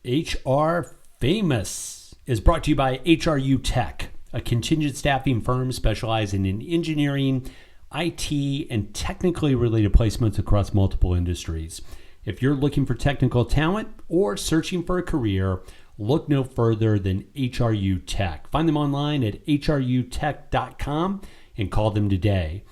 HR Famous is brought to you by HRU Tech, a contingent staffing firm specializing in engineering, IT, and technically related placements across multiple industries. If you're looking for technical talent or searching for a career, look no further than HRU Tech. Find them online at hrutech.com and call them today.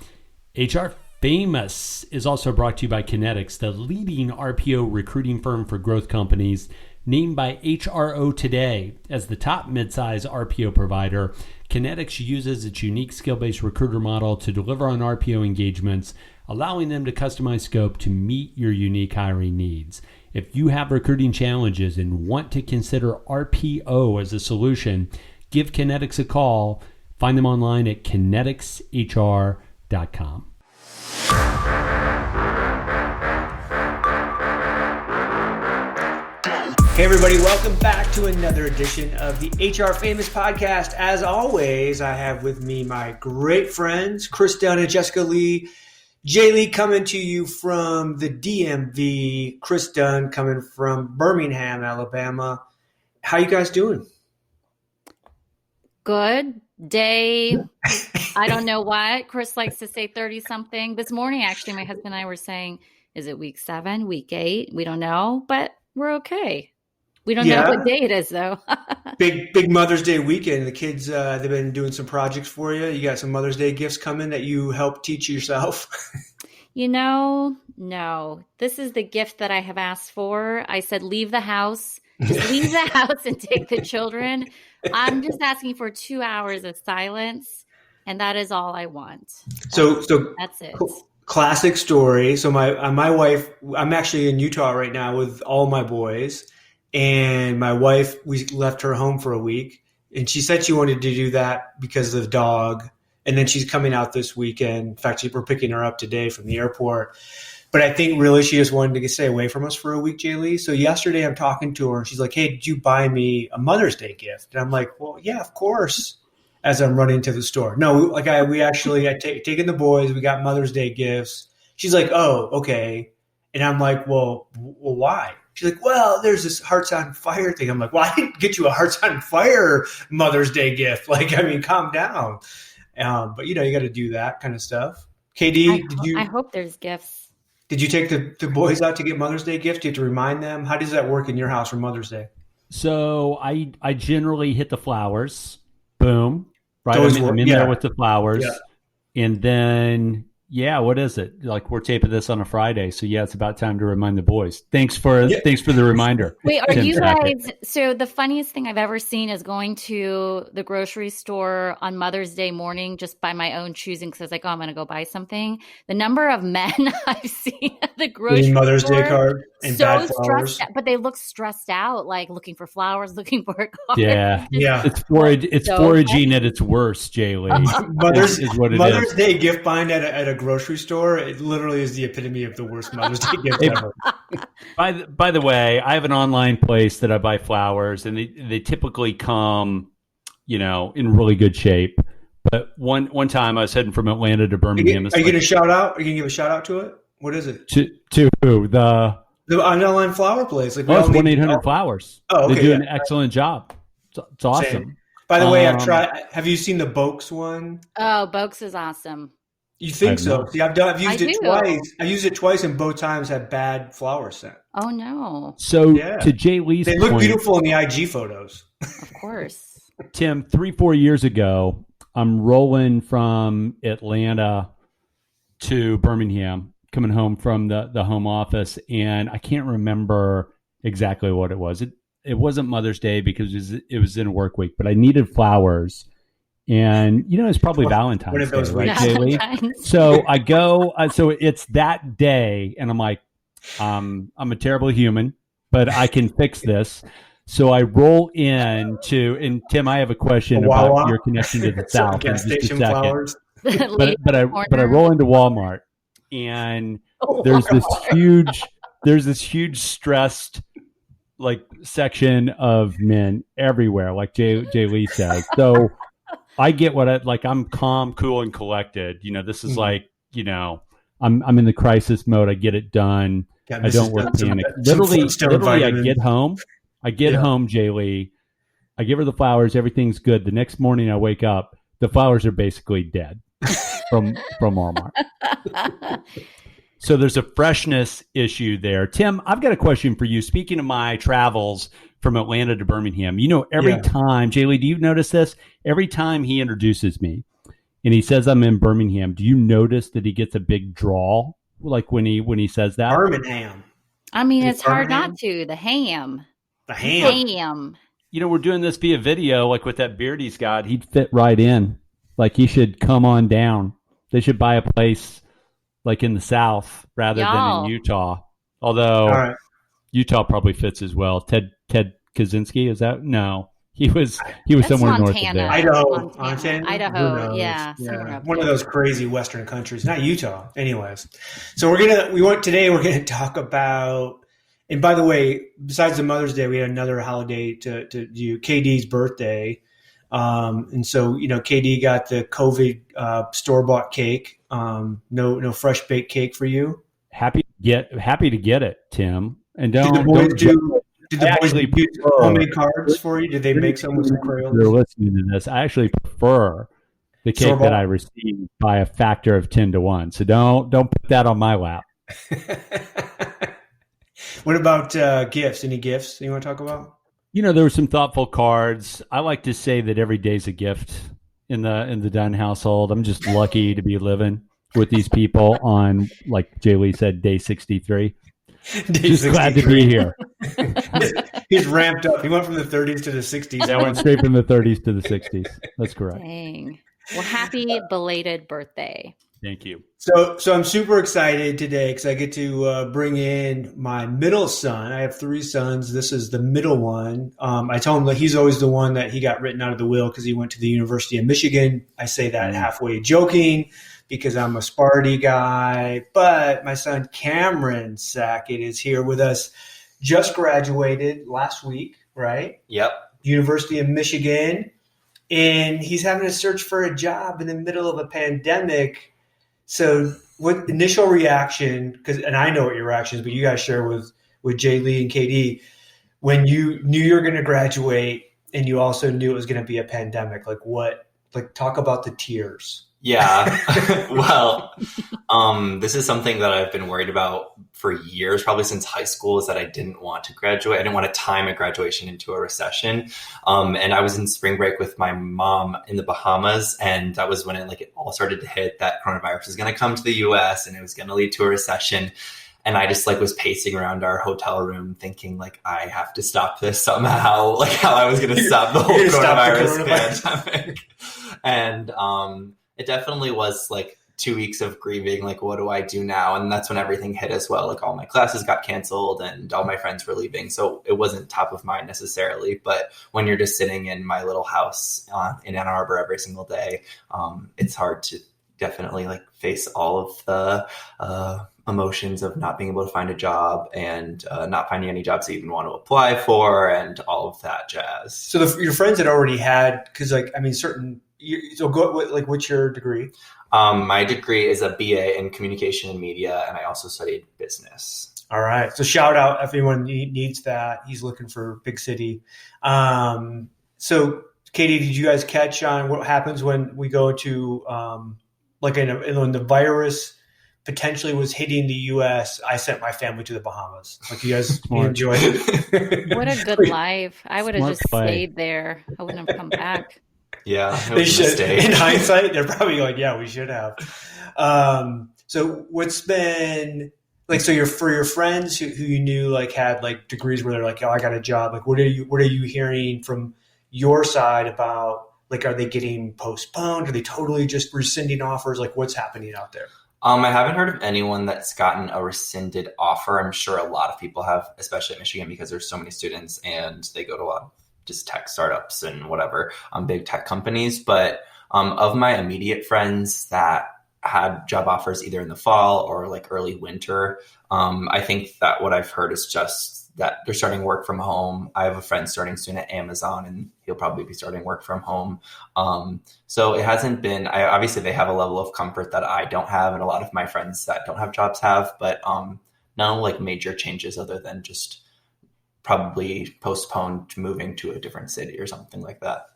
HR Famous is also brought to you by Kinetics, the leading RPO recruiting firm for growth companies, named by HRO Today as the top midsize RPO provider. Kinetics uses its unique skill-based recruiter model to deliver on RPO engagements, allowing them to customize scope to meet your unique hiring needs. If you have recruiting challenges and want to consider RPO as a solution, give Kinetics a call. Find them online at kineticshr.com. Hey everybody, welcome back to another edition of the HR Famous podcast. As always, I have with me my great friends, Kris Dunn and Jessica Lee. Jay Lee coming to you from the DMV, Kris Dunn coming from Birmingham, Alabama. How you guys doing? Good day. I don't know what. Kris likes to say 30-something. This morning, actually, my husband and I were saying, is it week 7, week 8? We don't know, but we're okay. We don't know what day it is, though. Big Mother's Day weekend. The kids, they've been doing some projects for you. You got some Mother's Day gifts coming that you help teach yourself? No. This is the gift that I have asked for. I said, leave the house. Just leave the house and take the children. I'm just asking for 2 hours of silence, and that is all I want. So that's it. Classic story. So my wife, I'm actually in Utah right now with all my boys. And my wife, we left her home for a week, and she said she wanted to do that because of the dog. And then she's coming out this weekend. In fact, we're picking her up today from the airport. But I think really she just wanted to stay away from us for a week, Jay Lee. So yesterday I'm talking to her, and she's like, hey, did you buy me a Mother's Day gift? And I'm like, well, yeah, of course, as I'm running to the store. No, I taken the boys. We got Mother's Day gifts. She's like, oh, okay. And I'm like, well, why? She's like, well, there's this Hearts on Fire thing. I'm like, well, I didn't get you a Hearts on Fire Mother's Day gift. Calm down. But, you got to do that kind of stuff. KD, I hope there's gifts. Did you take the boys out to get Mother's Day gifts? Do you have to remind them? How does that work in your house for Mother's Day? So I generally hit the flowers. Boom. Right. I'm in there with the flowers. Yeah. And then... yeah, what is it? Like, we're taping this on a Friday, so yeah, it's about time to remind the boys. Thanks for the reminder. Wait, are you guys? So the funniest thing I've ever seen is going to the grocery store on Mother's Day morning just by my own choosing, because I was like, oh, I'm going to go buy something. The number of men I've seen at the grocery Mother's store, Day card and bad flowers, stressed out, but they look stressed out, like looking for flowers, looking for a card. Yeah. It's foraging at its worst, Jay Lee. Mother's Day gift buying at a grocery store, it literally is the epitome of the worst Mother's Day gift ever. By the way, I have an online place that I buy flowers, and they typically come, in really good shape. But one time I was heading from Atlanta to Birmingham. Are you going to shout out? Are you going to give a shout out to it? What is it? To who? The online flower place. It's 1-800-Flowers. Oh, okay. They do an excellent job. It's awesome. Same. By the way, I've tried. Have you seen the Boakes one? Oh, Boakes is awesome. You think so? See, I've used it twice. I used it twice, and both times had bad flower scent. Oh no! So to Jay Lee's they look beautiful in the IG photos. Of course. Tim, 3-4 years ago, I'm rolling from Atlanta to Birmingham, coming home from the home office, and I can't remember exactly what it was. It wasn't Mother's Day because it was in a work week, but I needed flowers. And, it's probably Valentine's Day, right, Jaylee? So I go, so it's that day, and I'm like, I'm a terrible human, but I can fix this. So I roll in and Tim, I have a question about your connection to the South in just a second. But I roll into Wal-Mart, and there's this huge stressed section of men everywhere, like Jay Lee says. So I get I'm calm, cool, and collected. This is I'm in the crisis mode. I get it done. I don't work panic. Literally, I get home. I get home, Jaylee. I give her the flowers. Everything's good. The next morning, I wake up. The flowers are basically dead from Wal-Mart. So there's a freshness issue there. Tim, I've got a question for you. Speaking of my travels from Atlanta to Birmingham, every time, Jaylee, do you notice this? Every time he introduces me and he says I'm in Birmingham, do you notice that he gets a big drawl? Like when he says that? Birmingham. I mean, it's hard not to. The ham. The ham. Ham. We're doing this via video, like with that beard he's got. He'd fit right in. Like he should come on down. They should buy a place like in the South rather than in Utah. Although Utah probably fits as well. Ted Kaczynski, is that? No. He was somewhere Montana. north of there. Idaho. Idaho, yeah. One of those crazy Western countries, not Utah. Anyways, so we're gonna talk about. And by the way, besides the Mother's Day, we had another holiday to do, KD's birthday. And so, KD got the COVID store-bought cake. No fresh baked cake for you. Happy to get it, Tim. And Did the boys do homemade cards for you? Did they make some with some crayons? They're listening to this. I actually prefer the cake that I received by a factor of 10 to 1. So don't put that on my lap. What about gifts? Any gifts you want to talk about? There were some thoughtful cards. I like to say that every day's a gift in the Dunn household. I'm just lucky to be living with these people on, like Jaylee said, day 63. Just 63. Glad to be here. He's ramped up. He went from the 30s to the 60s. I went straight from the 30s to the 60s. That's correct. Dang. Well, happy belated birthday. Thank you. So I'm super excited today because I get to bring in my middle son. I have 3 sons. This is the middle one. I told him that he's always the one that he got written out of the will because he went to the University of Michigan. I say that halfway joking because I'm a Sparty guy. But my son Cameron Sackett is here with us. Just graduated last week, right? Yep. University of Michigan. And he's having to search for a job in the middle of a pandemic. So what initial reaction, and I know what your reaction is, but you guys share with Jaylee and KD, when you knew you were going to graduate and you also knew it was going to be a pandemic, talk about the tears. Yeah. Well, this is something that I've been worried about for years, probably since high school, is that I didn't want to graduate. I didn't want to time a graduation into a recession. And I was in spring break with my mom in the Bahamas. And that was when it all started to hit that coronavirus was going to come to the US and it was going to lead to a recession. And I just was pacing around our hotel room thinking I have to stop this somehow, how I was going to stop the whole coronavirus pandemic. And, it definitely was 2 weeks of grieving. What do I do now? And that's when everything hit as well. All my classes got canceled and all my friends were leaving. So it wasn't top of mind necessarily. But when you're just sitting in my little house in Ann Arbor every single day, it's hard to definitely face all of the emotions of not being able to find a job and not finding any jobs you even want to apply for and all of that jazz. So your friends had already had, because what's your degree? My degree is a BA in communication and media, and I also studied business. All right. So shout out if anyone needs that. He's looking for big city. So Katie, did you guys catch on what happens when we go to when the virus potentially was hitting the U.S., I sent my family to the Bahamas. You guys enjoyed it. What a good life. I would have just stayed there. I wouldn't have come back. Yeah, they should. In hindsight, they're probably yeah, we should have. So what's been for your friends who you knew had degrees where they're oh, I got a job. What are you hearing from your side about are they getting postponed? Are they totally just rescinding offers? What's happening out there? I haven't heard of anyone that's gotten a rescinded offer. I'm sure a lot of people have, especially at Michigan, because there's so many students and they go to a lot of just tech startups and whatever, big tech companies. But of my immediate friends that had job offers either in the fall or early winter, I think that what I've heard is just that they're starting work from home. I have a friend starting soon at Amazon and he'll probably be starting work from home. So it hasn't been, obviously they have a level of comfort that I don't have and a lot of my friends that don't have jobs have, but no major changes other than just probably postponed to moving to a different city or something like that.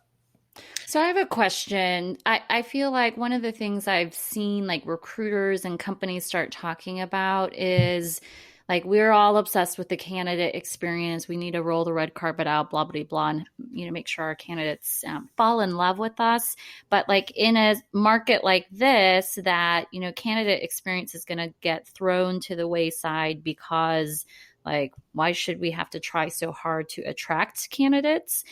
So I have a question. I feel like one of the things I've seen like recruiters and companies start talking about is like we're all obsessed with the candidate experience. We need to roll the red carpet out, blah, blah, blah, and make sure our candidates fall in love with us. But like in a market like this, that, candidate experience is going to get thrown to the wayside because like, why should we have to try so hard to attract candidates?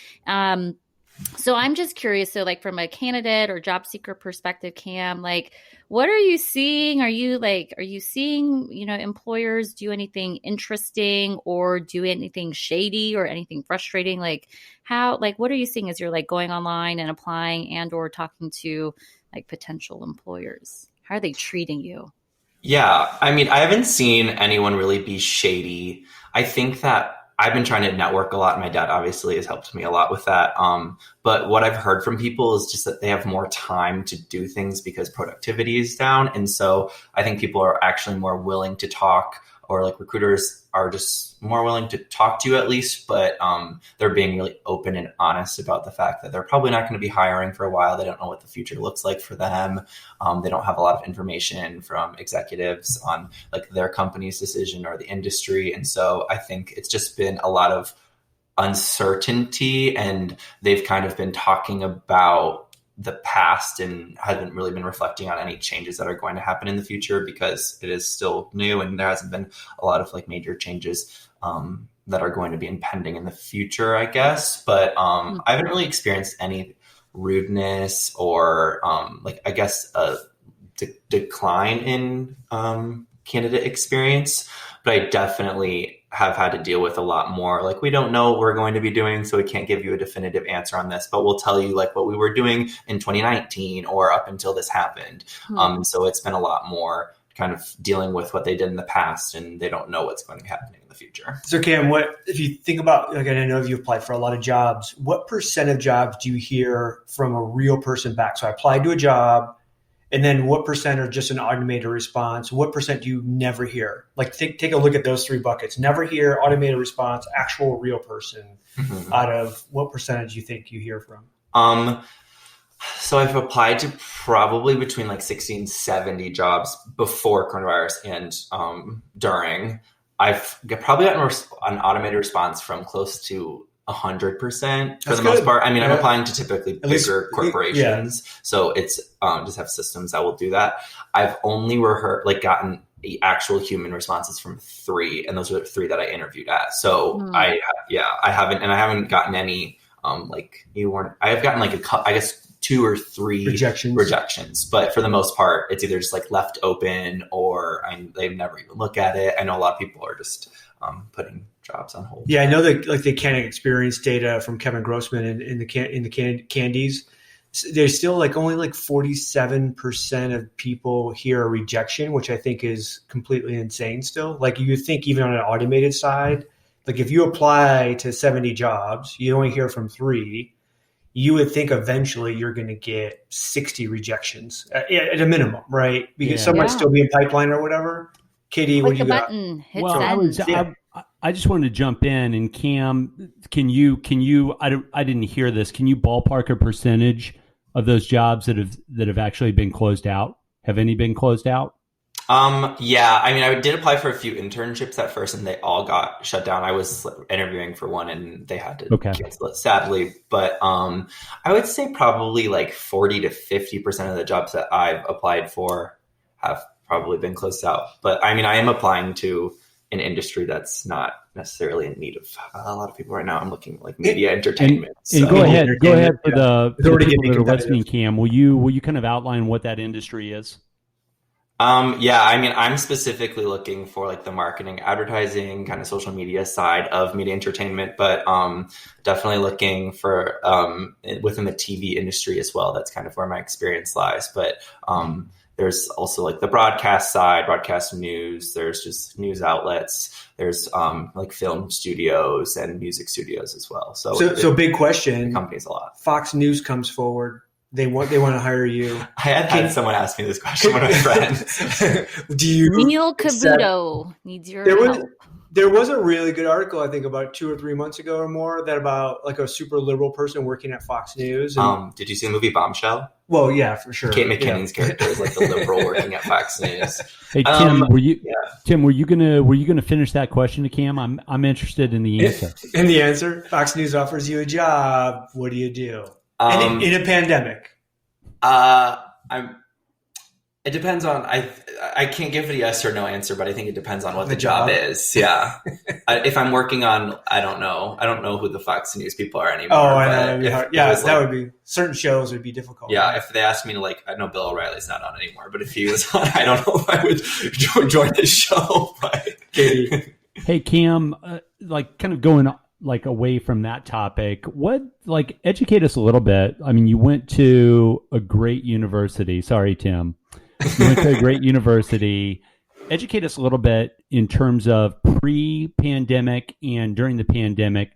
So I'm just curious. So like from a candidate or job seeker perspective, Cam, like what are you seeing? Are you seeing, employers do anything interesting or do anything shady or anything frustrating? Like what are you seeing as you're like going online and applying and or talking to like potential employers? How are they treating you? Yeah. I mean, I haven't seen anyone really be shady. I think that I've been trying to network a lot. My dad obviously has helped me a lot with that. But what I've heard from people is just that they have more time to do things because productivity is down. And so I think people are actually more willing to talk, or like recruiters are just more willing to talk to you at least, but they're being really open and honest about the fact that they're probably not going to be hiring for a while. They don't know what the future looks like for them. They don't have a lot of information from executives on like their company's decision or the industry. And so I think it's just been a lot of uncertainty, and they've kind of been talking about the past and haven't really been reflecting on any changes that are going to happen in the future because it is still new and there hasn't been a lot of like major changes that are going to be impending in the future, I guess. But I haven't really experienced any rudeness or I guess a decline in candidate experience, but I definitely have had to deal with a lot more. Like, we don't know what we're going to be doing, so we can't give you a definitive answer on this, but we'll tell you like what we were doing in 2019 or up until this happened. So it's been a lot more kind of dealing with what they did in the past, and they don't know what's going to be happening in the future. So Cam, if you think about, like, I know you've applied for a lot of jobs, what percent of jobs do you hear from a real person back? So I applied to a job, and then what percent are just an automated response? What percent do you never hear? Like take a look at those three buckets. Never hear, automated response, actual real person. Out of what percentage you think you hear from? So I've applied to probably between like 60 and 70 jobs before coronavirus and during. I've probably gotten an automated response from close to 100% for the most part. I mean, I'm applying to typically bigger corporations, so it's just have systems that will do that. I've only gotten the actual human responses from 3, and those are the 3 that I interviewed at. So I haven't gotten any I have gotten like I guess 2 or 3 rejections, but for the most part, it's either just like left open or they've never even looked at it. I know a lot of people are just putting jobs on hold. Yeah, I know that like the candidate experience data from Kevin Grossman in the candies, there's still like only like 47% of people hear a rejection, which I think is completely insane still. Like you think even on an automated side, like if you apply to 70 jobs, you only hear from 3, you would think eventually you're going to get 60 rejections at a minimum, right? Because some might still be in pipeline or whatever. Katie, what do you got? Button, hit well, send. I just wanted to jump in, and Cam, can you? I didn't hear this. Can you ballpark a percentage of those jobs that have actually been closed out? Have any been closed out? Yeah, I mean, I did apply for a few internships at first, and they all got shut down. I was interviewing for one, and they had to cancel it, sadly. But I would say probably like 40 to 50% of the jobs that I've applied for have probably been closed out. But I mean, I am applying to an industry that's not necessarily in need of a lot of people right now. I'm looking like media entertainment. And go ahead for the people that are listening, Cam. Will you kind of outline what that industry is? Yeah, I mean, I'm specifically looking for like the marketing, advertising, kind of social media side of media entertainment, but definitely looking for within the TV industry as well. That's kind of where my experience lies. But there's also like the broadcast side, broadcast news. There's just news outlets. There's like film studios and music studios as well. So big question. Companies a lot. Fox News comes forward. they want to hire you. I had someone ask me this question, one of my friends. Do you Neil Cavuto needs your help. There was a really good article, I think, about 2 or 3 months ago or more, that about like a super liberal person working at Fox News. And, did you see the movie Bombshell? Well, yeah, for sure. Kate McKinnon's character is like the liberal working at Fox News. Hey Tim, were you gonna finish that question to Cam? I'm interested in the answer. In the answer, Fox News offers you a job. What do you do? And in a pandemic? It depends on. I can't give it a yes or no answer, but I think it depends on what the job is. Yeah. If I'm working on, I don't know who the Fox News people are anymore. Oh, that would be certain shows would be difficult. Yeah, right? If they asked me to I know Bill O'Reilly's not on anymore, but if he was on, I don't know if I would join the show. But hey Cam, kind of going away from that topic, what educate us a little bit. I mean, you went to a great university. Sorry, Tim. You went to a great university. Educate us a little bit in terms of pre-pandemic and during the pandemic.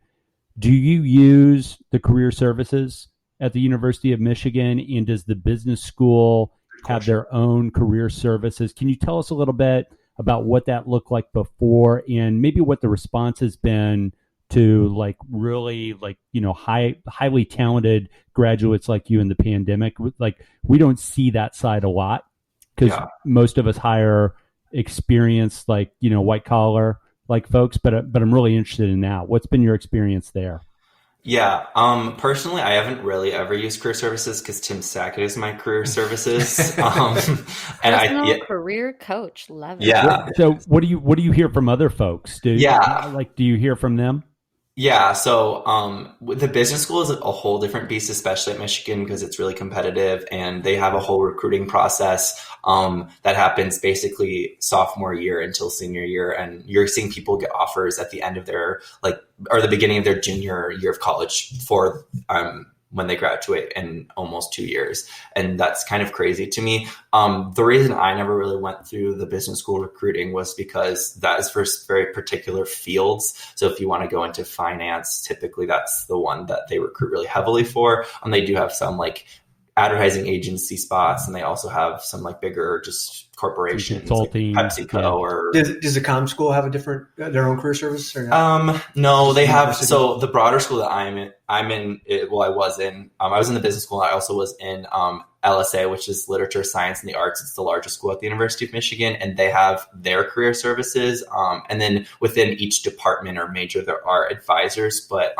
Do you use the career services at the University of Michigan? And does the business school have their own career services? Can you tell us a little bit about what that looked like before and maybe what the response has been to really highly talented graduates like you in the pandemic? We don't see that side a lot because most of us hire experienced white collar folks, but I'm really interested in that. What's been your experience there? Yeah. Personally, I haven't really ever used career services because Tim Sackett is my career services. And career coach. Love it. Yeah. So what do you hear from other folks? Do you hear from them? Yeah. So the business school is a whole different beast, especially at Michigan, because it's really competitive and they have a whole recruiting process that happens basically sophomore year until senior year. And you're seeing people get offers at the end of their or the beginning of their junior year of college for when they graduate in almost 2 years. And that's kind of crazy to me. The reason I never really went through the business school recruiting was because that is for very particular fields. So if you want to go into finance, typically that's the one that they recruit really heavily for. And they do have some advertising agency spots, and they also have some bigger just corporations consulting, like PepsiCo or does the comm school have their own career service or not? No, they have. So the broader school that I was in the business school. I also was in LSA, which is Literature, Science, and the Arts. It's the largest school at the University of Michigan, and they have their career services. And then within each department or major, there are advisors, but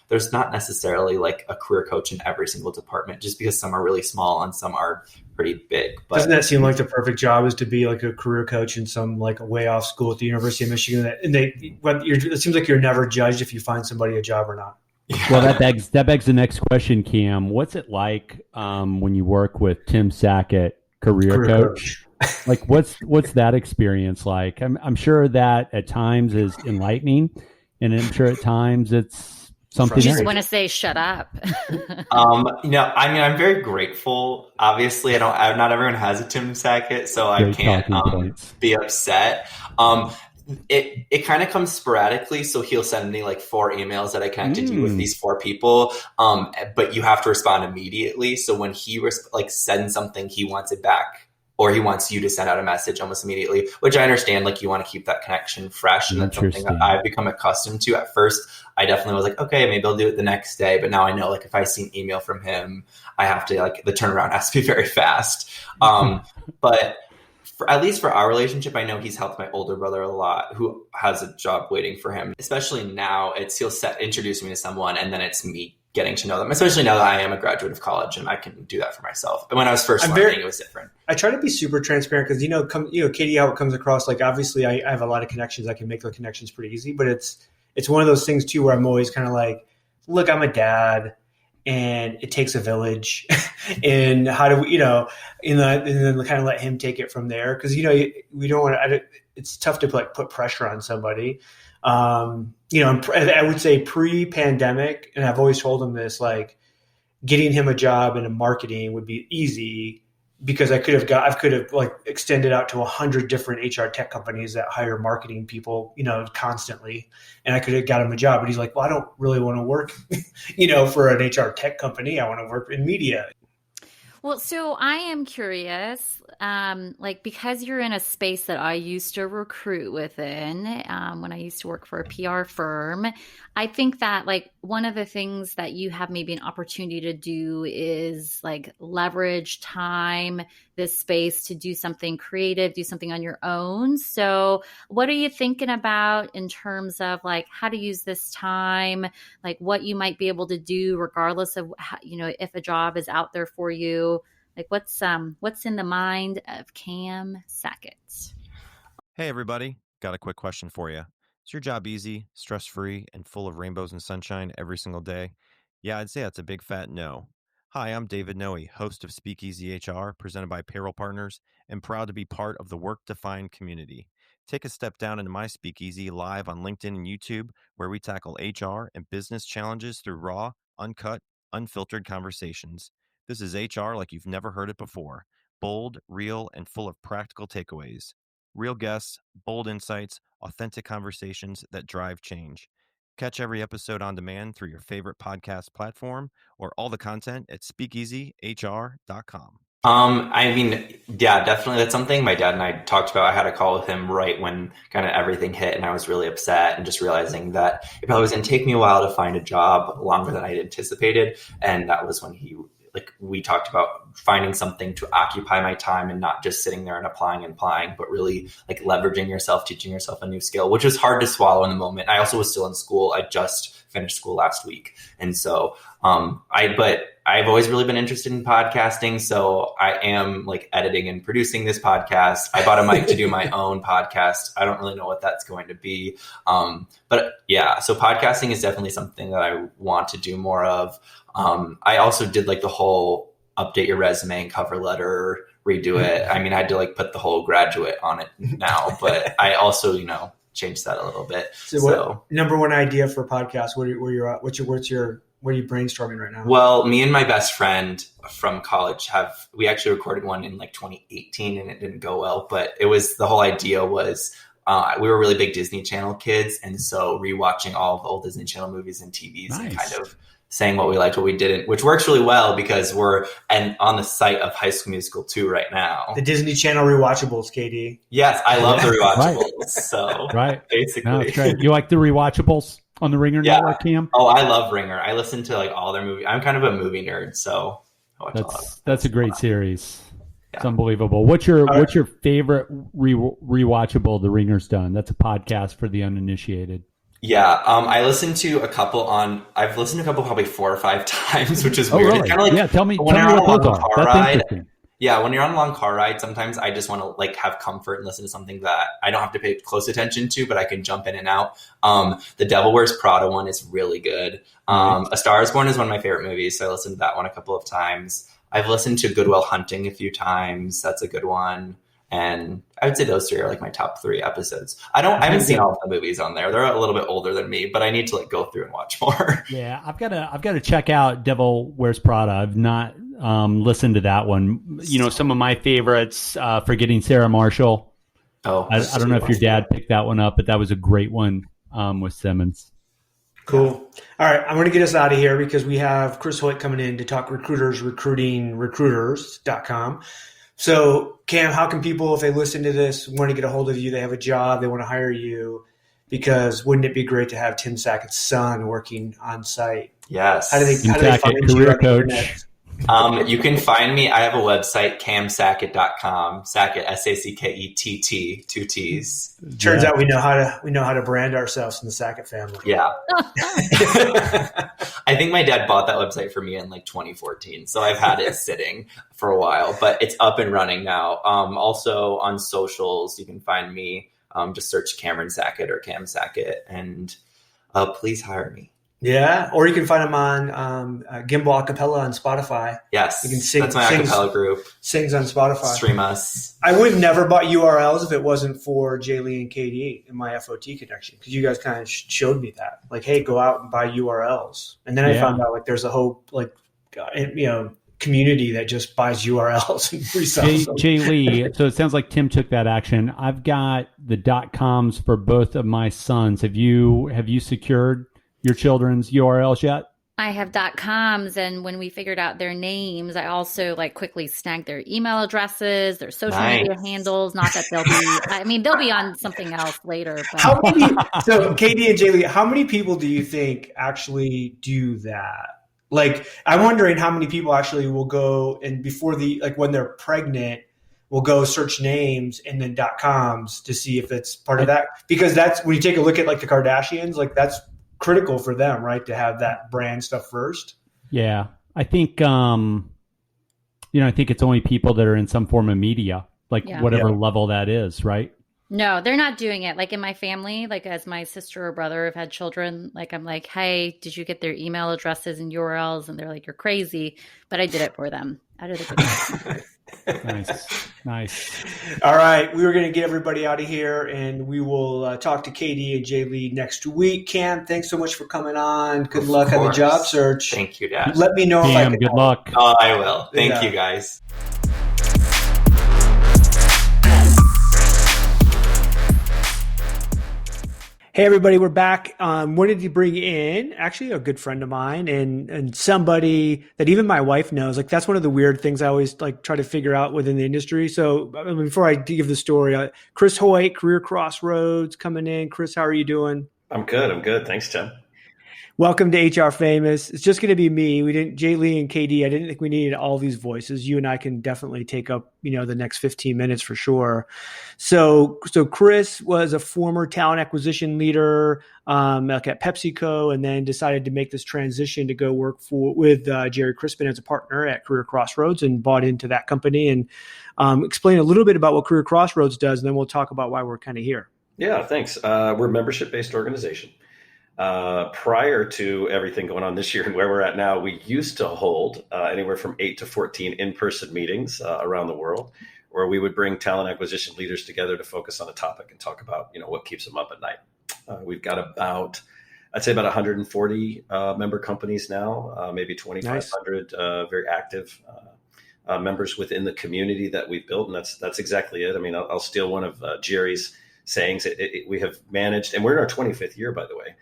there's not necessarily a career coach in every single department, just because some are really small and some are pretty big. But doesn't that seem like the perfect job is to be a career coach in some way off school at the University of Michigan? It seems like you're never judged if you find somebody a job or not. Yeah. Well, that begs the next question, Cam. What's it like when you work with Tim Sackett, career coach? What's that experience like? I'm sure that at times is enlightening, and I'm sure at times it's something. You just want to say, "Shut up." I'm very grateful. Obviously, not everyone has a Tim Sackett, so I can't be upset. It kind of comes sporadically. So he'll send me 4 emails that I connected you with these 4 people. But you have to respond immediately. So when he sends something, he wants it back, or he wants you to send out a message almost immediately, which I understand. You want to keep that connection fresh. And that's something that I've become accustomed to. At first, I definitely was okay, maybe I'll do it the next day. But now I know, if I see an email from him, I have to the turnaround has to be very fast. But at least for our relationship, I know he's helped my older brother a lot, who has a job waiting for him. Especially now, he'll introduce me to someone, and then it's me getting to know them. Especially now that I am a graduate of college, and I can do that for myself. But when I was first learning, it was different. I try to be super transparent because Katie, how it comes across. Obviously, I have a lot of connections. I can make the connections pretty easy, but it's one of those things too where I'm always kind of look, I'm a dad. And it takes a village, and how do we, and then kind of let him take it from there. Cause we don't want to, it's tough to put pressure on somebody. I would say pre-pandemic, and I've always told him this, getting him a job in marketing would be easy because I could have extended out to 100 different HR tech companies that hire marketing people, constantly. And I could have got him a job, but he's I don't really want to work, for an HR tech company. I want to work in media. Well, so I am curious, like because you're in a space that I used to recruit within, when I used to work for a PR firm, I think that like one of the things that you have maybe an opportunity to do is like leverage time, this space to do something creative, do something on your own. So what are you thinking about in terms of like how to use this time, like what you might be able to do regardless of how, if a job is out there for you? Like what's in the mind of Cam Sackett? Hey everybody, got a quick question for you. Is your job easy, stress-free, and full of rainbows and sunshine every single day? Yeah, I'd say that's a big fat no. Hi, I'm David Noe, host of Speakeasy HR, presented by Payroll Partners, and proud to be part of the Work-Defined community. Take a step down into my Speakeasy live on LinkedIn and YouTube, where we tackle HR and business challenges through raw, uncut, unfiltered conversations. This is HR like you've never heard it before. Bold, real, and full of practical takeaways. Real guests, bold insights, authentic conversations that drive change. Catch every episode on demand through your favorite podcast platform or all the content at speakeasyhr.com. I mean, yeah, definitely. That's something my dad and I talked about. I had a call with him right when kind of everything hit and I was really upset and just realizing that it probably was going to take me a while to find a job, longer than I had anticipated. And that was when we talked about finding something to occupy my time and not just sitting there and applying, but really like leveraging yourself, teaching yourself a new skill, which was hard to swallow in the moment. I also was still in school. I just finished school last week. And so, but I've always really been interested in podcasting. So I am like editing and producing this podcast. I bought a mic to do my own podcast. I don't really know what that's going to be. But yeah, so podcasting is definitely something that I want to do more of. I also did like the whole update your resume and cover letter, redo it. I mean, I had to like put the whole graduate on it now, but I also, changed that a little bit. So what number one idea for a podcast? What are you brainstorming right now? Well, me and my best friend from college we actually recorded one in like 2018 and it didn't go well, but the whole idea was, we were really big Disney Channel kids. And so rewatching all of the old Disney Channel movies and TVs and kind of saying what we liked, what we didn't, which works really well because we're on the site of High School Musical 2 right now. The Disney Channel Rewatchables, KD. Yes, I love the Rewatchables. So basically. No, that's right. You like the Rewatchables on the Ringer Network, Cam? Oh, I love Ringer. I listen to like all their movies. I'm kind of a movie nerd, so I watch a lot. That's a great series. Yeah. It's unbelievable. What's your favorite rewatchable The Ringer's done? That's a podcast for the uninitiated. Yeah, I've listened to a couple probably 4 or 5 times, which is weird. Really? It's kind of like tell me when you're on a what those long are. car That's ride. interesting. Yeah, when you're on a long car ride, sometimes I just want to like have comfort and listen to something that I don't have to pay close attention to, but I can jump in and out. The Devil Wears Prada one is really good. A Star is Born is one of my favorite movies, so I listened to that one a couple of times. I've listened to Good Will Hunting a few times. That's a good one. And I would say those 3 are like my top 3 episodes. I haven't seen all of the movies on there. They're a little bit older than me, but I need to like go through and watch more. Yeah, I've got to check out Devil Wears Prada. I've not listened to that one. Some of my favorites, Forgetting Sarah Marshall. Oh, I don't know if your dad picked that one up, but that was a great one with Simmons. Cool. All right, I'm going to get us out of here because we have Chris Hoyt coming in to talk recruiters, recruiters.com. So, Cam, how can people, if they listen to this, want to get a hold of you, they have a job, they want to hire you, because wouldn't it be great to have Tim Sackett's son working on site? Yes. How do they find career you? coach. You can find me. I have a website, camsackett.com. Sackett, Sackett, 2 T's. Turns out we know how to brand ourselves in the Sackett family. Yeah. I think my dad bought that website for me in like 2014. So I've had it sitting for a while, but it's up and running now. Also on socials, you can find me. Just search Cameron Sackett or Cam Sackett and please hire me. Yeah, or you can find them on Gimbal Acapella on Spotify. Yes, you can sing. That's my acapella group. Sings on Spotify. Stream us. I would have never bought URLs if it wasn't for Jaylee and KD and my FOT connection, because you guys kind of showed me that. Like, hey, go out and buy URLs, and then I found out like there's a whole community that just buys URLs and resells them. Jaylee, so it sounds like Tim took that action. I've got the .coms for both of my sons. Have you secured your children's URLs yet? I have .coms, and when we figured out their names, I also like quickly snagged their email addresses, their social media handles. Not that they'll be on something else later. But So Katie and Jaylee, how many people do you think actually do that? Like, I'm wondering how many people actually will go and when they're pregnant, will go search names and then .coms to see if it's part of that. Because that's when you take a look at like the Kardashians, like that's critical for them, right? To have that brand stuff first. Yeah. I think, I think it's only people that are in some form of media, like whatever level that is, right? No, they're not doing it. Like in my family, like as my sister or brother have had children, like I'm like, hey, did you get their email addresses and URLs? And they're like, you're crazy. But I did it for them out of the goodness. Nice. All right. We were going to get everybody out of here, and we will talk to Katie and Jaylee next week. Cam, thanks so much for coming on. Good luck on the job search. Thank you, Dad. Let me know if I can. Good luck. Oh, I will. Thank you, guys. Hey, everybody, we're back. Wanted to bring in actually a good friend of mine and somebody that even my wife knows. Like, that's one of the weird things I always like try to figure out within the industry. So before I give the story, Chris Hoyt, Career Crossroads, coming in. Chris, how are you doing? I'm good. Thanks, Tim. Welcome to HR Famous. It's just going to be me. Jaylee and KD, I didn't think we needed all these voices. You and I can definitely take up, the next 15 minutes for sure. So Chris was a former talent acquisition leader like at PepsiCo, and then decided to make this transition to go work with Jerry Crispin as a partner at Career Crossroads, and bought into that company. And explain a little bit about what Career Crossroads does, and then we'll talk about why we're kind of here. Yeah, thanks. We're a membership-based organization. Prior to everything going on this year and where we're at now, we used to hold anywhere from 8 to 14 in-person meetings around the world, where we would bring talent acquisition leaders together to focus on a topic and talk about, what keeps them up at night. We've got about 140 member companies now, maybe 2,500 very active members within the community that we've built. And that's exactly it. I mean, I'll steal one of Jerry's sayings. We have managed, and we're in our 25th year, by the way.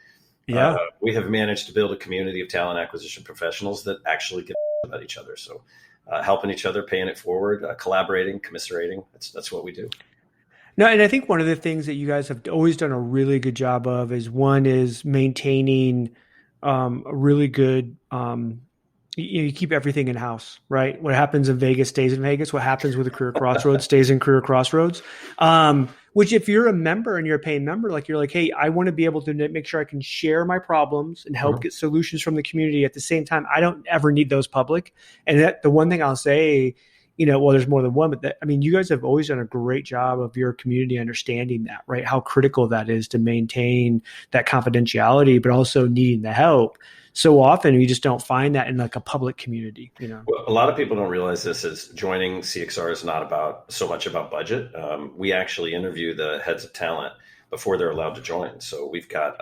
Yeah, we have managed to build a community of talent acquisition professionals that actually give about each other. So helping each other, paying it forward, collaborating, commiserating. That's what we do. No, and I think one of the things that you guys have always done a really good job of is maintaining a really good, you keep everything in house, right? What happens in Vegas stays in Vegas. What happens with a Career Crossroads stays in Career Crossroads. Which if you're a member and you're a paying member, like you're like, hey, I want to be able to make sure I can share my problems and help get solutions from the community. At the same time, I don't ever need those public. And the one thing I'll say, there's more than one, but you guys have always done a great job of your community understanding that, right? How critical that is to maintain that confidentiality, but also needing the help. So often we just don't find that in like a public community, Well, a lot of people don't realize this is joining CXR is not so much about budget. We actually interview the heads of talent before they're allowed to join. So we've got,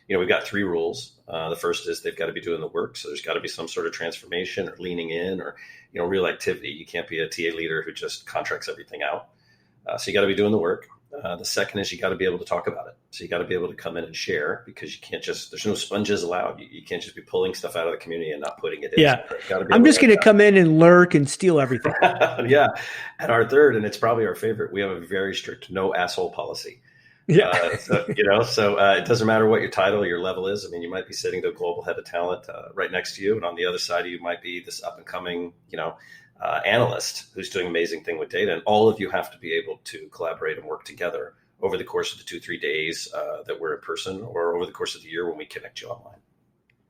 we've got 3 rules. The first is they've got to be doing the work. So there's got to be some sort of transformation or leaning in or, real activity. You can't be a TA leader who just contracts everything out. So you got to be doing the work. The second is you got to be able to talk about it. So you got to be able to come in and share, because you can't there's no sponges allowed. You can't just be pulling stuff out of the community and not putting it in. Yeah. I'm just going to come in and lurk and steal everything. Yeah. And our third, and it's probably our favorite, we have a very strict no asshole policy. Yeah. So it doesn't matter what your title or your level is. I mean, you might be sitting to a global head of talent right next to you, and on the other side of you might be this up and coming, analyst who's doing amazing thing with data. And all of you have to be able to collaborate and work together over the course of the 2-3 days that we're in person, or over the course of the year when we connect you online.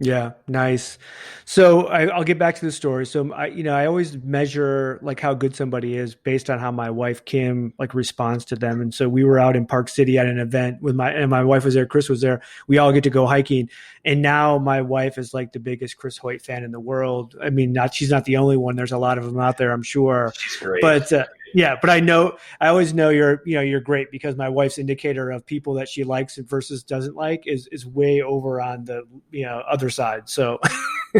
Yeah, nice. So I'll get back to the story. So I always measure like how good somebody is based on how my wife Kim like responds to them. And so we were out in Park City at an event and my wife was there, Chris was there. We all get to go hiking, and now my wife is like the biggest Chris Hoyt fan in the world. I mean, she's not the only one. There's a lot of them out there, I'm sure. She's great. But but I always know you're great, because my wife's indicator of people that she likes versus doesn't like is way over on the other side. So,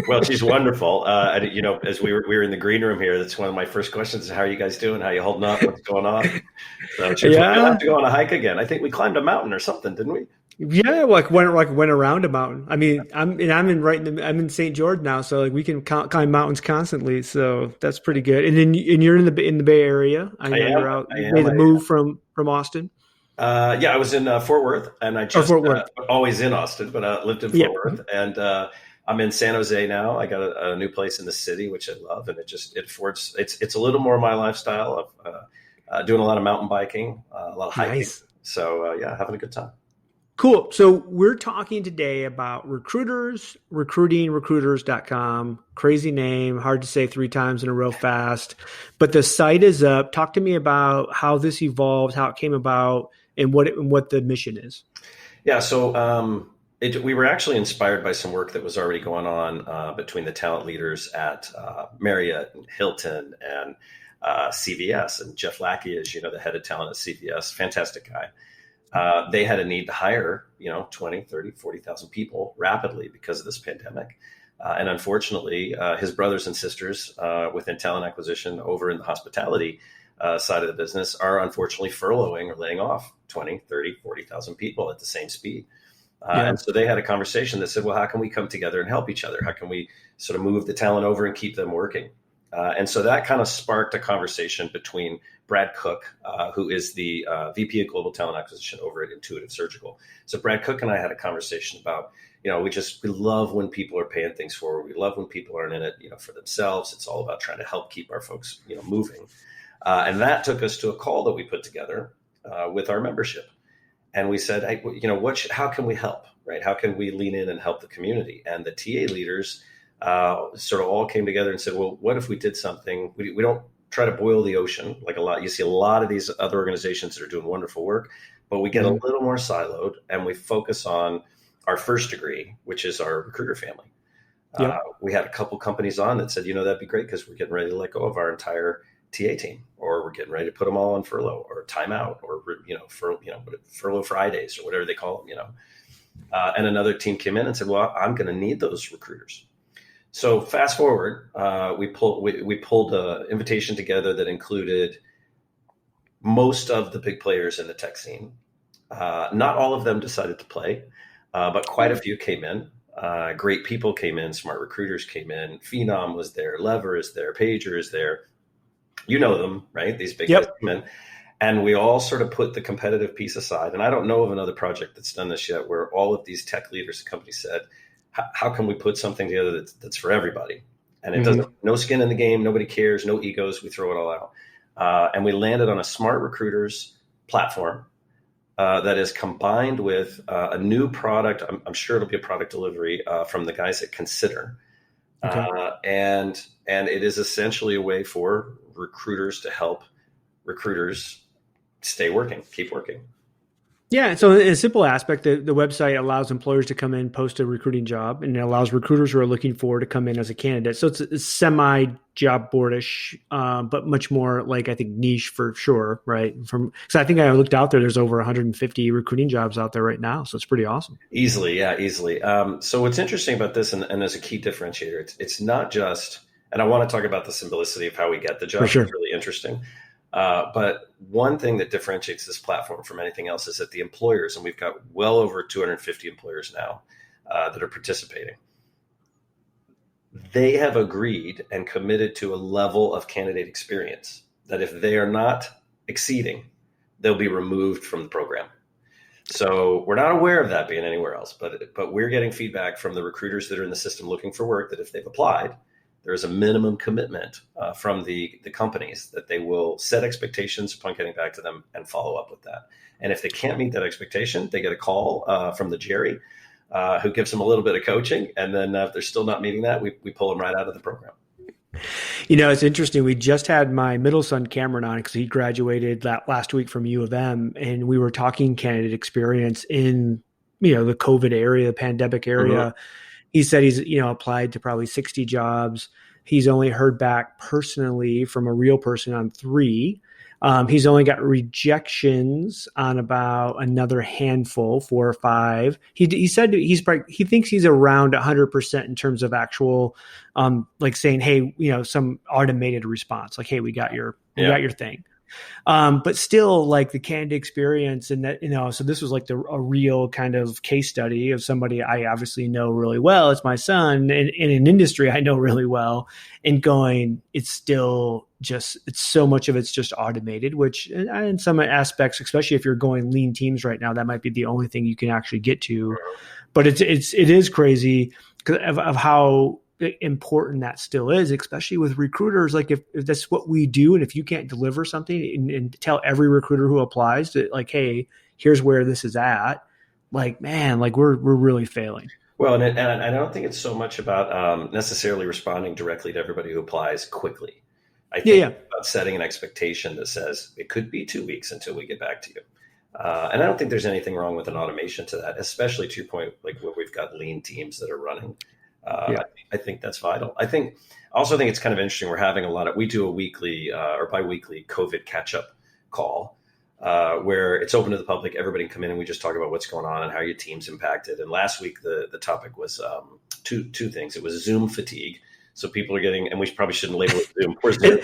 well, she's wonderful. As we were in the green room here, that's one of my first questions: how are you guys doing? How are you holding up? What's going on? So she was like, "I'll have to go on a hike again. I think we climbed a mountain or something, didn't we?" Yeah, went around a mountain. I mean, I'm in St. George now, so like we can climb mountains constantly. So that's pretty good. And you're in the Bay Area. I know you're out. You made the move from Austin. Yeah, I was in Fort Worth, and I just Fort Worth. Always in Austin, but lived in Fort Worth, and I'm in San Jose now. I got a new place in the city, which I love, and it affords. It's a little more my lifestyle of doing a lot of mountain biking, a lot of hiking. Nice. So yeah, having a good time. Cool. So we're talking today about recruiters, recruiters.com. Crazy name, hard to say 3 times in a row fast, but the site is up. Talk to me about how this evolved, how it came about, and what the mission is. Yeah. So we were actually inspired by some work that was already going on between the talent leaders at Marriott and Hilton and CVS, and Jeff Lackey is, the head of talent at CVS, fantastic guy. They had a need to hire, 20, 30, 40,000 people rapidly because of this pandemic. And unfortunately, his brothers and sisters within talent acquisition over in the hospitality side of the business are unfortunately furloughing or laying off 20, 30, 40,000 people at the same speed. And so they had a conversation that said, well, how can we come together and help each other? How can we sort of move the talent over and keep them working? And so that kind of sparked a conversation between Brad Cook, who is the VP of Global Talent Acquisition over at Intuitive Surgical. So Brad Cook and I had a conversation about, we love when people are paying things forward. We love when people aren't in it, for themselves. It's all about trying to help keep our folks, moving. And that took us to a call that we put together with our membership. And we said, hey, how can we help, right? How can we lean in and help the community? And the TA leaders sort of all came together and said, well, what if we did something? We don't try to boil the ocean like a lot. You see a lot of these other organizations that are doing wonderful work, but we get a little more siloed and we focus on our first degree, which is our recruiter family. We had a couple companies on that said, that'd be great because we're getting ready to let go of our entire TA team, or we're getting ready to put them all on furlough or timeout, or furlough Fridays or whatever they call them. And another team came in and said, well, I'm going to need those recruiters. So fast forward, we pulled an invitation together that included most of the big players in the tech scene. Not all of them decided to play, but quite a few came in. Great people came in. Smart recruiters came in. Phenom was there. Lever is there. Pager is there. You know them, right? These big guys came in. And we all sort of put the competitive piece aside. And I don't know of another project that's done this yet where all of these tech leaders and companies said, how can we put something together that's for everybody? And it doesn't, no skin in the game, nobody cares, no egos, we throw it all out. And we landed on a smart recruiters platform that is combined with a new product. I'm sure it'll be a product delivery from the guys at Consider. And it is essentially a way for recruiters to help recruiters stay working, keep working. Yeah. So in a simple aspect, the website allows employers to come in, post a recruiting job, and it allows recruiters who are looking for to come in as a candidate. So it's semi job boardish, but much more like, I think, niche for sure. Right. So I think I looked out there, there's over 150 recruiting jobs out there right now. So it's pretty awesome. Easily. Yeah, easily. So what's interesting about this, and as a key differentiator, it's not just, and I want to talk about the simplicity of how we get the job. For sure. It's really interesting. But one thing that differentiates this platform from anything else is that the employers, and we've got well over 250 employers now that are participating, they have agreed and committed to a level of candidate experience that if they are not exceeding, they'll be removed from the program. So we're not aware of that being anywhere else, but we're getting feedback from the recruiters that are in the system looking for work that if they've applied, there is a minimum commitment from the companies that they will set expectations upon getting back to them and follow up with that. And if they can't meet that expectation, they get a call from the Jerry who gives them a little bit of coaching. And then if they're still not meeting that, we pull them right out of the program. It's interesting. We just had my middle son, Cameron, on because he graduated last week from U of M. And we were talking candidate experience in, the COVID area, the pandemic area. Mm-hmm. He said he's, applied to probably 60 jobs. He's only heard back personally from a real person on 3. He's only got rejections on about another handful, 4 or 5. He said he thinks he's around 100% in terms of actual, like saying, hey, some automated response, like, hey, we got your thing. But still, like the candidate experience, and that, so this was like a real kind of case study of somebody I obviously know really well. It's my son in an industry I know really well, and going, it's still just, it's so much of it's just automated, which in some aspects, especially if you're going lean teams right now, that might be the only thing you can actually get to. But it is crazy of how important that still is, especially with recruiters. Like if that's what we do, and if you can't deliver something and tell every recruiter who applies that, like, hey, here's where this is at, like, man, like we're really failing. Well, and I don't think it's so much about necessarily responding directly to everybody who applies quickly. I think it's about setting an expectation that says it could be 2 weeks until we get back to you. And I don't think there's anything wrong with an automation to that, especially to your point, like where we've got lean teams that are running. I think that's vital. I also think it's kind of interesting. We're having we do a weekly or biweekly COVID catch-up call where it's open to the public. Everybody can come in and we just talk about what's going on and how your team's impacted. And last week, the topic was two things. It was Zoom fatigue. So people are getting, and we probably shouldn't label it Zoom. Or Zoom.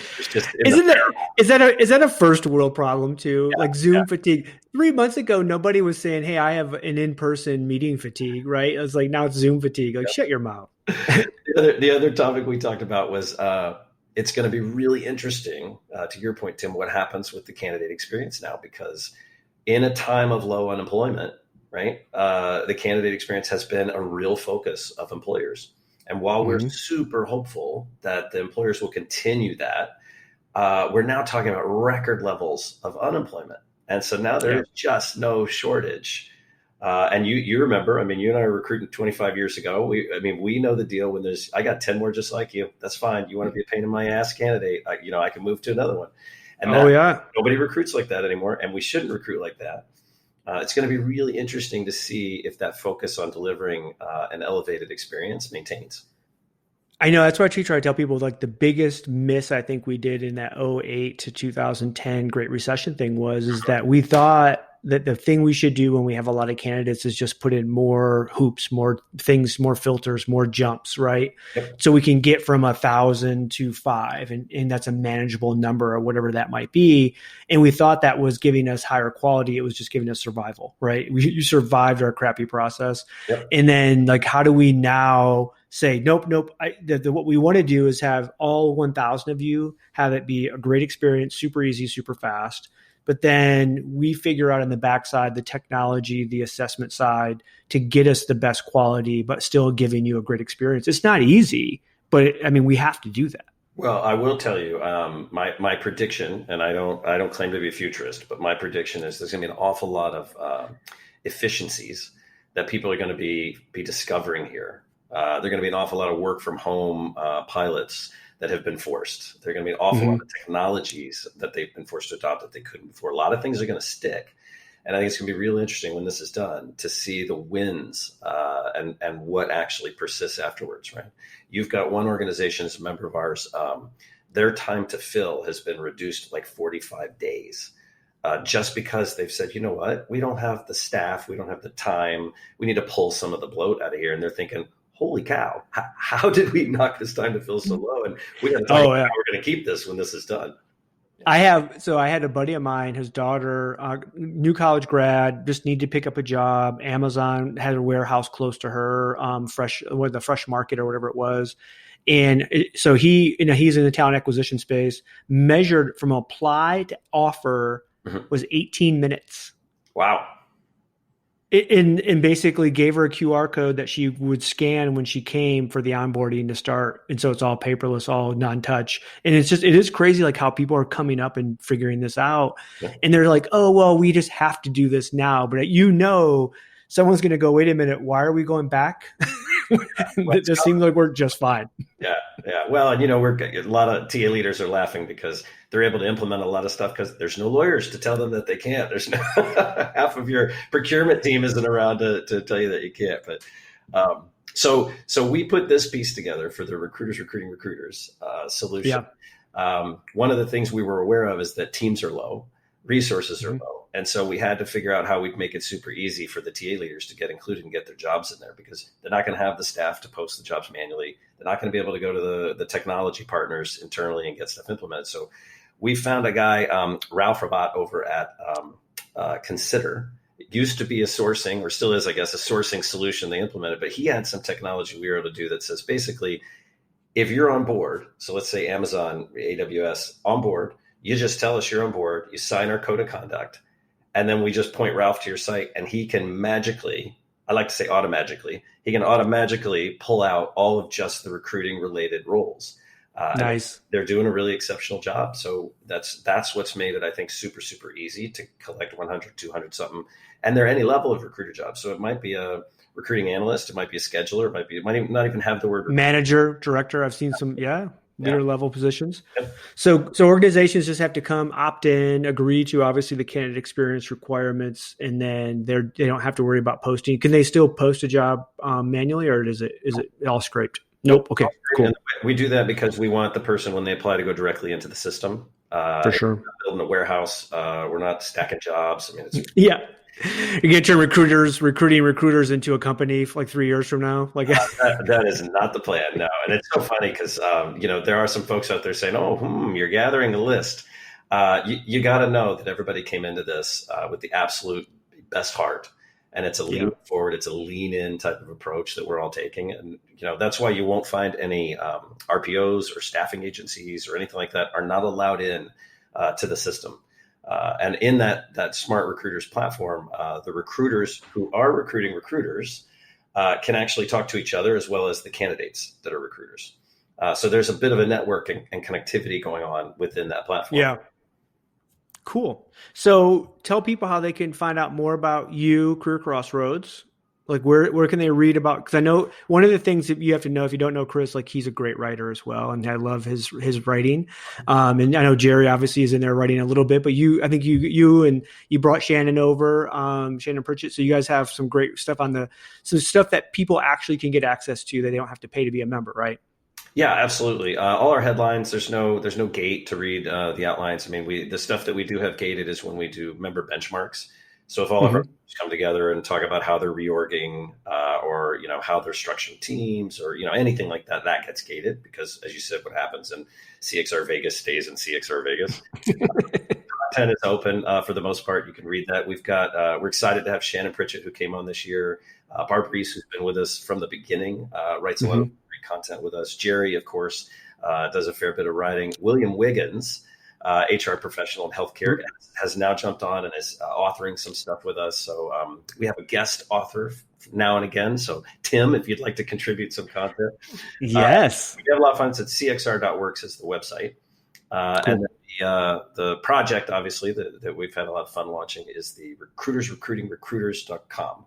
Is that a first world problem too? Like Zoom fatigue. 3 months ago, nobody was saying, "Hey, I have an in-person meeting fatigue." Right? It was like, now it's Zoom fatigue. Like, shut your mouth. The other topic we talked about was it's going to be really interesting. To your point, Tim, what happens with the candidate experience now? Because in a time of low unemployment, right, the candidate experience has been a real focus of employers. And while we're super hopeful that the employers will continue that, we're now talking about record levels of unemployment. And so now there's just no shortage. And you remember, I mean, you and I were recruiting 25 years ago. We know the deal when I got 10 more just like you. That's fine. You want to be a pain in my ass candidate, I can move to another one. And nobody recruits like that anymore. And we shouldn't recruit like that. It's going to be really interesting to see if that focus on delivering an elevated experience maintains. I know, that's why I try to tell people, like, the biggest miss I think we did in that 2008 to 2010 Great Recession thing is that we thought that the thing we should do when we have a lot of candidates is just put in more hoops, more things, more filters, more jumps, right? Yep. So we can get from 1,000 to 5, and that's a manageable number or whatever that might be. And we thought that was giving us higher quality. It was just giving us survival, right? You survived our crappy process. Yep. And then, like, how do we now say, nope. What we want to do is have all 1,000 of you have it be a great experience, super easy, super fast. But then we figure out on the backside, the technology, the assessment side to get us the best quality, but still giving you a great experience. It's not easy, but we have to do that. Well, I will tell you, my prediction, and I don't claim to be a futurist, but my prediction is there's going to be an awful lot of efficiencies that people are going to be discovering here. There are going to be an awful lot of work from home pilots that have been forced. There are going to be an awful lot of technologies that they've been forced to adopt that they couldn't before. A lot of things are going to stick. And I think it's going to be really interesting when this is done to see the wins and what actually persists afterwards, right? You've got one organization as a member of ours, their time to fill has been reduced like 45 days. Just because they've said, you know what, we don't have the staff, we don't have the time, we need to pull some of the bloat out of here. And they're thinking, holy cow, how did we knock this time to fill so low? And we got to talk about how we're going to keep this when this is done. I had a buddy of mine, his daughter, new college grad, just needed to pick up a job. Amazon had a warehouse close to her, the Fresh Market or whatever it was. And so he's in the talent acquisition space, measured from apply to offer was 18 minutes. Wow. And basically gave her a QR code that she would scan when she came for the onboarding to start. And so it's all paperless, all non-touch. And it is crazy, like, how people are coming up and figuring this out. Yeah. And they're like, oh, well, we just have to do this now. But someone's going to go, wait a minute, why are we going back? It just seems like we're just fine. Yeah. Well, and a lot of TA leaders are laughing because they're able to implement a lot of stuff because there's no lawyers to tell them that they can't. There's no half of your procurement team isn't around to tell you that you can't. But so we put this piece together for the Recruiters Recruiting Recruiters solution. Yeah. One of the things we were aware of is that teams are low, resources are low. And so we had to figure out how we'd make it super easy for the TA leaders to get included and get their jobs in there, because they're not going to have the staff to post the jobs manually. They're not going to be able to go to the technology partners internally and get stuff implemented. So We found a guy, Ralph Rabat over at Consider. It used to be a sourcing, or still is, I guess, a sourcing solution they implemented, but he had some technology we were able to do that says basically, if you're on board, so let's say Amazon, AWS, on board, you just tell us you're on board, you sign our code of conduct, and then we just point Ralph to your site, and he can magically, I like to say automatically, he can automatically pull out all of just the recruiting related roles. Nice. They're doing a really exceptional job. So that's what's made it, I think, super, super easy to collect 100, 200 something. And they're any level of recruiter jobs. So it might be a recruiting analyst, it might be a scheduler, it might not even have the word manager, director. I've seen some, leader level positions. Yep. So organizations just have to come opt in, agree to obviously the candidate experience requirements, and then they don't have to worry about posting. Can they still post a job manually, or is it all scraped? Nope. Okay, cool. And we do that because we want the person, when they apply, to go directly into the system. For sure. We're not building a warehouse. We're not stacking jobs. I mean, it's You get your recruiting recruiters into a company for like 3 years from now. Like that is not the plan. No. And it's so funny because, there are some folks out there saying, you're gathering a list. You got to know that everybody came into this with the absolute best heart. And it's a lean forward, it's a lean in type of approach that we're all taking. And, that's why you won't find any RPOs or staffing agencies or anything like that are not allowed in to the system. And in that Smart Recruiters platform, the recruiters who are recruiting recruiters can actually talk to each other as well as the candidates that are recruiters. So there's a bit of a network and connectivity going on within that platform. Yeah. Cool. So tell people how they can find out more about you, Career Crossroads. Like where can they read about? Because I know one of the things that you have to know if you don't know Chris, like he's a great writer as well, and I love his writing. And I know Jerry obviously is in there writing a little bit, but I think you brought Shannon over, Shannon Pritchett. So you guys have some great stuff some stuff that people actually can get access to that they don't have to pay to be a member, right? Yeah, absolutely. All our headlines, there's no gate to read the outlines. I mean, the stuff that we do have gated is when we do member benchmarks. So if all of our members come together and talk about how they're reorging or, how they're structuring teams or, anything like that, that gets gated because, as you said, what happens in CXR Vegas stays in CXR Vegas. Content is open for the most part. You can read that. We're excited to have Shannon Pritchett, who came on this year. Barb Reese, who's been with us from the beginning, writes a lot of great content with us. Jerry, of course, does a fair bit of writing. William Wiggins, HR professional in healthcare, has now jumped on and is authoring some stuff with us. So we have a guest author now and again. So Tim, if you'd like to contribute some content. Yes. We have a lot of fun. It's cxr.works is the website. Cool. And then the project, obviously, that we've had a lot of fun launching is the recruitersrecruitingrecruiters.com.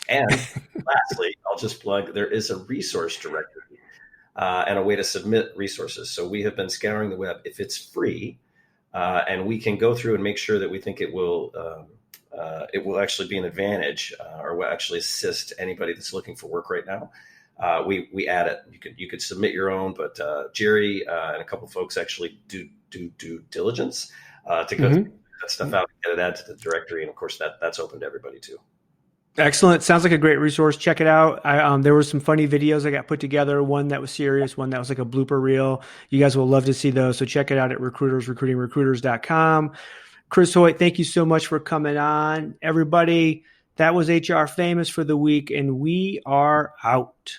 And lastly, I'll just plug, there is a resource directory and a way to submit resources. So we have been scouring the web. If it's free, and we can go through and make sure that we think it will actually be an advantage or will actually assist anybody that's looking for work right now. We add it. You could submit your own, but Jerry and a couple of folks actually do due diligence to go through that stuff out and get it added to the directory. And of course, that's open to everybody too. Excellent. Sounds like a great resource. Check it out. There were some funny videos I got put together. One that was serious, one that was like a blooper reel. You guys will love to see those. So check it out at recruitersrecruitingrecruiters.com. Chris Hoyt, thank you so much for coming on. Everybody, that was HR Famous for the week, and we are out.